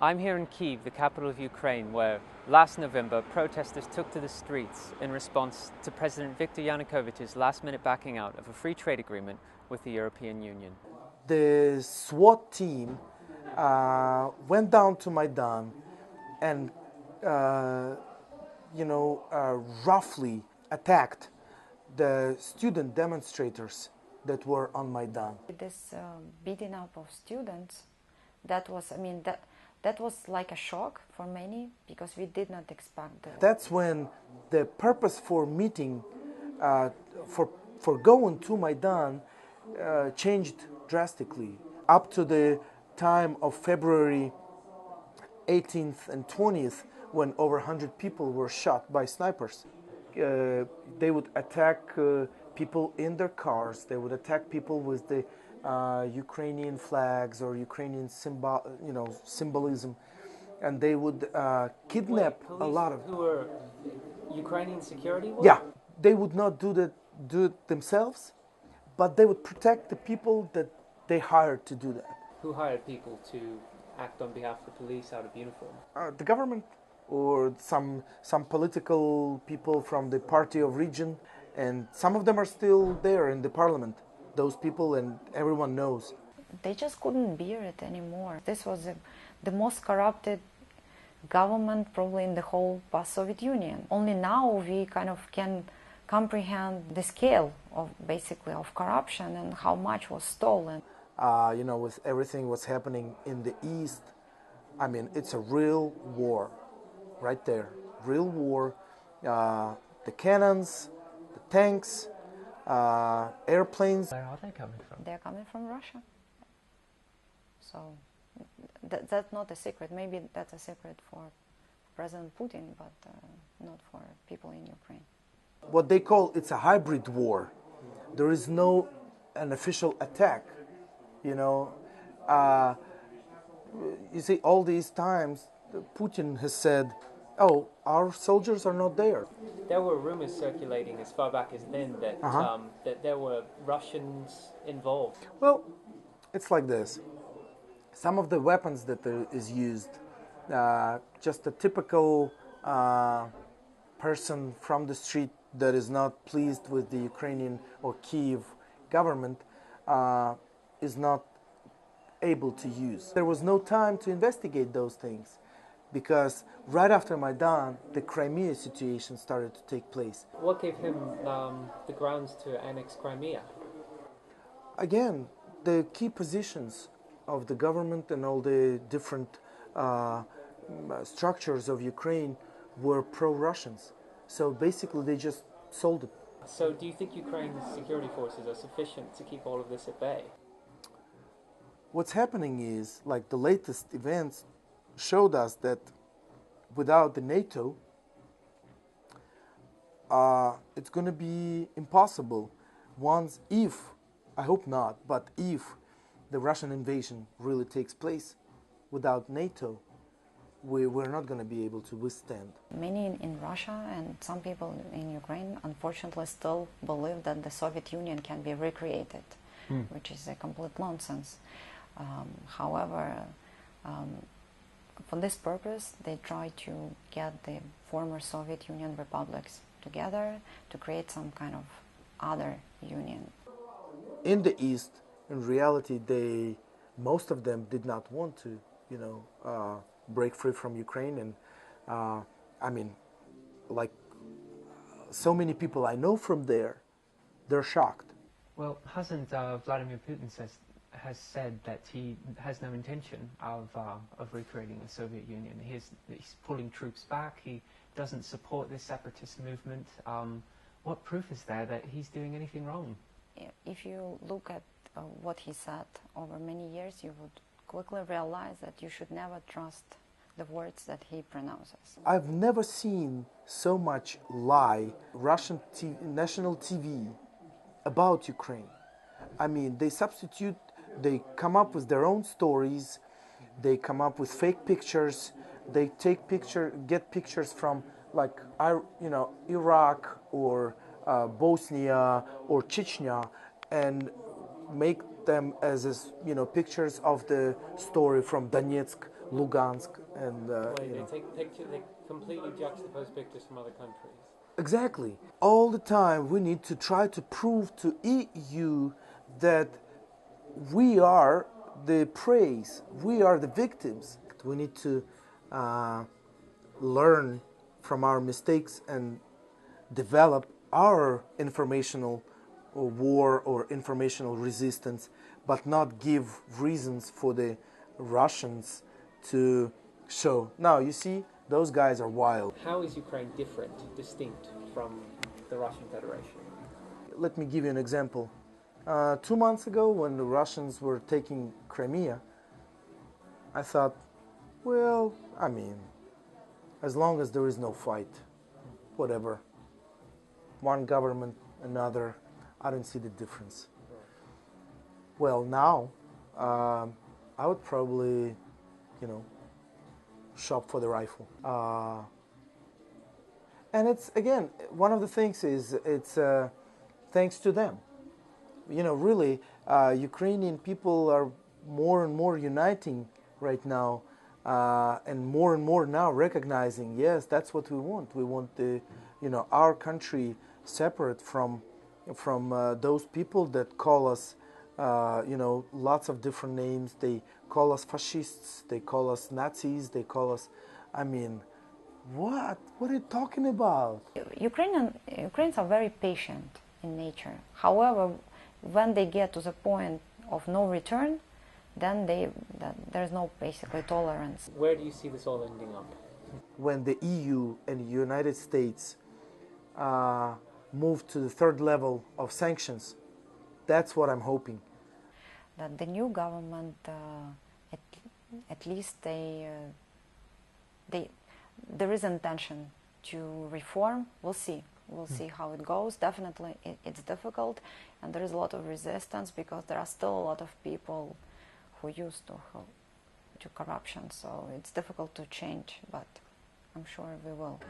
I'm here in Kiev, the capital of Ukraine, where last November protesters took to the streets in response to President Viktor Yanukovych's last-minute backing out of a free trade agreement with the European Union. The SWAT team went down to Maidan and, roughly attacked the student demonstrators that were on Maidan. This beating up of students, that was like a shock for many, because we did not expect that. That's when the purpose for meeting, for going to Maidan, changed drastically. Up to the time of February 18th and 20th, when over 100 people were shot by snipers. They would attack people in their cars. They would attack people with the Ukrainian flags or Ukrainian symbolism, and they would kidnap a lot of. Who were Ukrainian security? Yeah, they would not do it themselves, but they would protect the people that they hired to do that. Who hired people to act on behalf of the police out of uniform? The government, or some political people from the party of region, and some of them are still there in the parliament. Those people, and everyone knows. They just couldn't bear it anymore. This was the most corrupted government probably in the whole past-Soviet Union. Only now we kind of can comprehend the scale of corruption and how much was stolen. With everything what's happening in the East, it's a real war, right there. Real war. The cannons, the tanks, airplanes. Where are they coming from? They're coming from Russia. So that's not a secret. Maybe that's a secret for President Putin, but not for people in Ukraine. What they call, it's a hybrid war. There is no an official attack. You see, all these times Putin has said, "Oh, our soldiers are not there." There were rumors circulating as far back as then that that there were Russians involved. Well, it's like this. Some of the weapons that is used, just a typical person from the street that is not pleased with the Ukrainian or Kiev government is not able to use. There was no time to investigate those things, because right after Maidan, the Crimean situation started to take place. What gave him the grounds to annex Crimea? Again, the key positions of the government and all the different structures of Ukraine were pro-Russians. So basically they just sold it. So do you think Ukraine's security forces are sufficient to keep all of this at bay? What's happening is, like, the latest events showed us that without the NATO, it's going to be impossible if, I hope not, but if the Russian invasion really takes place, without NATO, we're not going to be able to withstand. Many in Russia and some people in Ukraine unfortunately still believe that the Soviet Union can be recreated, which is a complete nonsense. However, for this purpose, they try to get the former Soviet Union republics together to create some kind of other union. In the East, in reality, most of them did not want to, break free from Ukraine. And so many people I know from there, they're shocked. Well, hasn't Vladimir Putin has said that he has no intention of recreating the Soviet Union? He's pulling troops back. He doesn't support this separatist movement. What proof is there that he's doing anything wrong? If you look at what he said over many years, you would quickly realize that you should never trust the words that he pronounces. I've never seen so much lie, Russian national TV, about Ukraine. They come up with their own stories, they come up with fake pictures, they get pictures from Iraq or Bosnia or Chechnya, make them as pictures of the story from Donetsk, Lugansk, and They completely juxtapose pictures from other countries. exactly. All the time we need to try to prove to EU that we are the prey, we are the victims. We need to learn from our mistakes and develop our informational war or informational resistance, but not give reasons for the Russians to show. Now, you see, those guys are wild. How is Ukraine different, distinct from the Russian Federation? Let me give you an example. 2 months ago, when the Russians were taking Crimea, I thought, well, I mean, as long as there is no fight, whatever. One government, another, I don't see the difference. Well, now, I would probably, shop for the rifle. And it's, again, one of the things is it's thanks to them. Really, Ukrainian people are more and more uniting right now, and more now recognizing, yes, that's what we want. We want our country separate from those people that call us, lots of different names. They call us fascists. They call us Nazis. They call us, what? What are you talking about? Ukrainians are very patient in nature. However, when they get to the point of no return, then there's no basically tolerance. Where do you see this all ending up? When the EU and the United States move to the third level of sanctions, that's what I'm hoping. That the new government, at least there is intention to reform. We'll see. We'll see how it goes. Definitely, it's difficult, and there is a lot of resistance because there are still a lot of people who used to corruption. So it's difficult to change, but I'm sure we will.